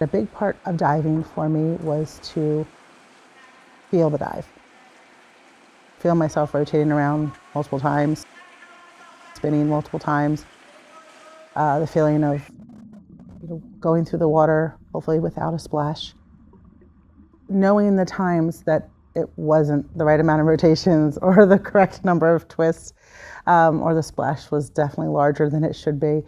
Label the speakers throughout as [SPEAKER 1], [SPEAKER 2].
[SPEAKER 1] A big part of diving for me was to feel the dive. Feel myself rotating around multiple times, spinning multiple times. The feeling of going through the water, hopefully without a splash. Knowing the times that it wasn't the right amount of rotations or the correct number of twists, or the splash was definitely larger than it should be.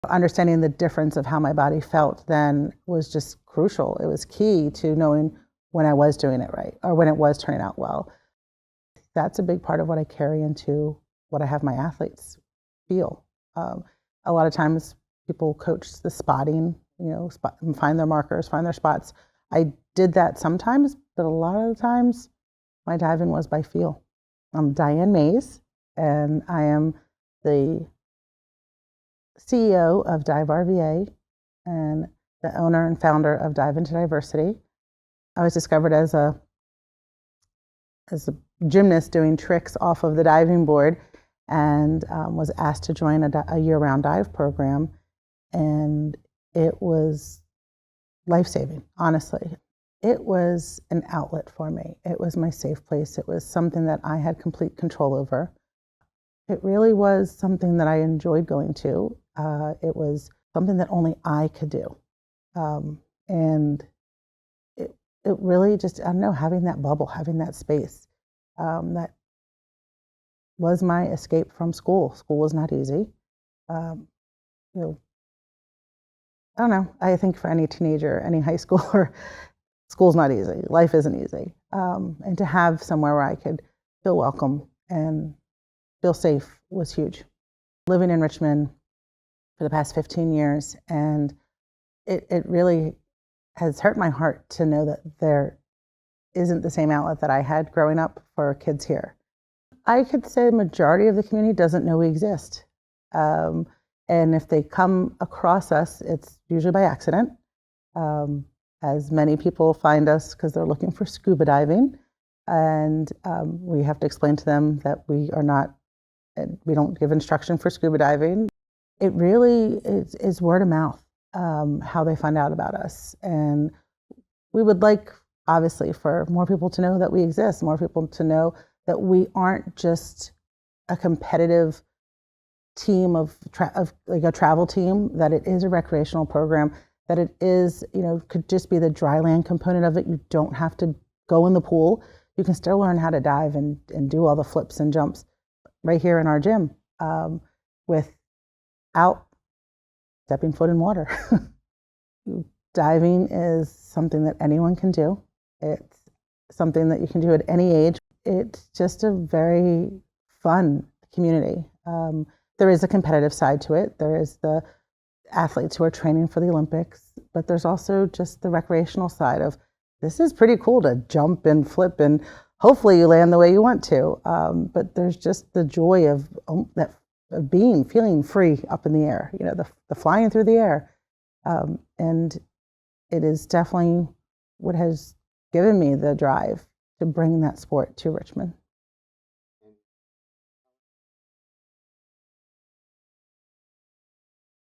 [SPEAKER 1] Understanding the difference of how my body felt then was just crucial. It was key to knowing when I was doing it right or when it was turning out well. That's a big part of what I carry into what I have my athletes feel. A lot of times people coach the spotting, find their markers, find their spots. I did that sometimes, but a lot of the times my diving was by feel. I'm Diane Maiese, and I am the CEO of DiveRVA and the owner and founder of Dive into Diversity. I was discovered as a gymnast doing tricks off of the diving board, and was asked to join a year-round dive program, and it was life-saving, honestly. It was an outlet for me. It was my safe place. It was something that I had complete control over. It really was something that I enjoyed going to. It was something that only I could do. And it really just, I don't know, having that bubble, having that space, that was my escape from school. School was not easy. I don't know. I think for any teenager, any high schooler, school's not easy. Life isn't easy. And to have somewhere where I could feel welcome and feel safe was huge. Living in Richmond for the past 15 years, and it really has hurt my heart to know that there isn't the same outlet that I had growing up for kids here. I could say the majority of the community doesn't know we exist. And if they come across us, it's usually by accident. As many people find us because they're looking for scuba diving. And we have to explain to them that we don't give instruction for scuba diving. It really is word of mouth, how they find out about us. And we would like, obviously, for more people to know that we exist, more people to know that we aren't just a competitive team like a travel team, that it is a recreational program, that it is, could just be the dry land component of it. You don't have to go in the pool. You can still learn how to dive and do all the flips and jumps right here in our gym, without stepping foot in water. Diving is something that anyone can do. It's something that you can do at any age. It's just a very fun community. There is a competitive side to it. There is the athletes who are training for the Olympics, but there's also just the recreational side of, this is pretty cool to jump and flip, and hopefully you land the way you want to. But there's just the joy of feeling free up in the air, the flying through the air. And it is definitely what has given me the drive to bring that sport to Richmond.